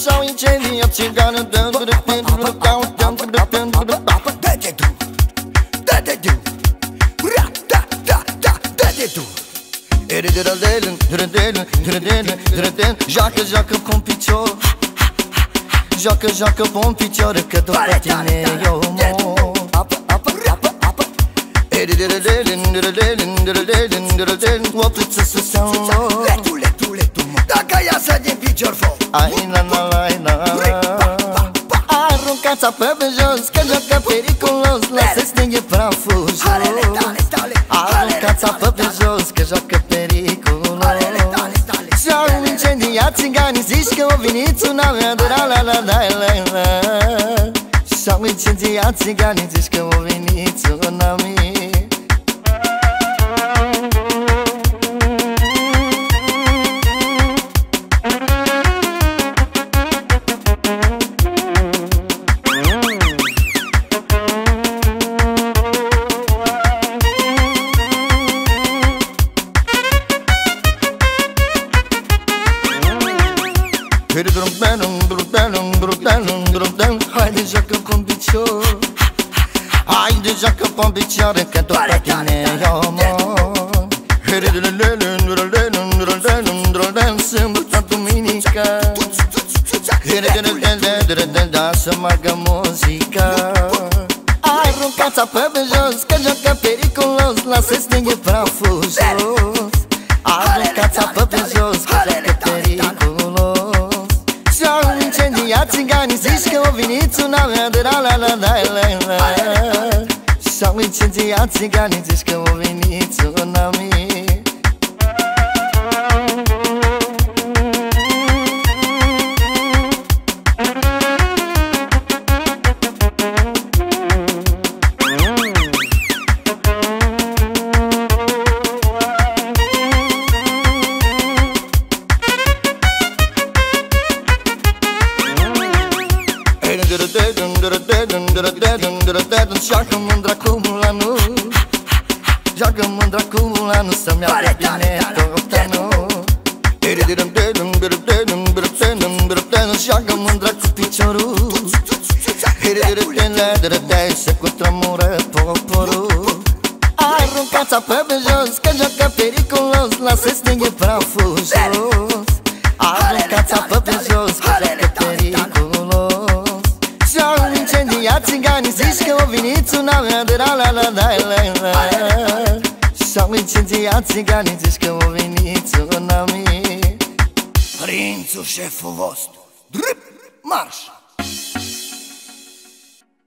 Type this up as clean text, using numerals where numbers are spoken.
Sau incendia țigană. Joacă, joacă pun picior. Joacă, joacă pun picior, că după tine eu mor. Opriță să se înlor. Dacă iasă din picior foc. Ai la la la la. Aruncați apă pe jos, că joacă periculos. Lasă stinghe praful jos. Aruncați apă pe jos, că joacă periculos. Și-au incendiat țiganii, zici că o veniți una mea de la la la la la. Și-au incendiat țiganii, zici că o veniți una mea. Haide, joacă pun picior. Haide, joacă pun picior, că după tine eu mor. Sâmbătă, duminică, da să meargă muzica. Aruncați apă pe jos, că joacă periculos. Lasă stinghe praful jos. Aruncați apă pe jos, că joacă periculos. Și-au incendiat țiganii, zici că o veniți una mea de la la la la la. Și-au incendiat țiganii, zici că o veniți una mea. Joacă mândra cu mulanul. Joacă mândra cu mulanul, să-mi ia pe tine toptanul. Joacă mândra cu piciorul. Să cutremură poporul. Aruncați apă pe jos, că joacă periculos. Lasă stinghe praful jos. Aruncați apă pe jos, că joacă periculos. Și-au incendiat țiganii, zici că o veniți una mea de la la la la la. Și-au incendiat țiganii, zici că o veniți una mea. Prințul șeful vostru, drip, marș!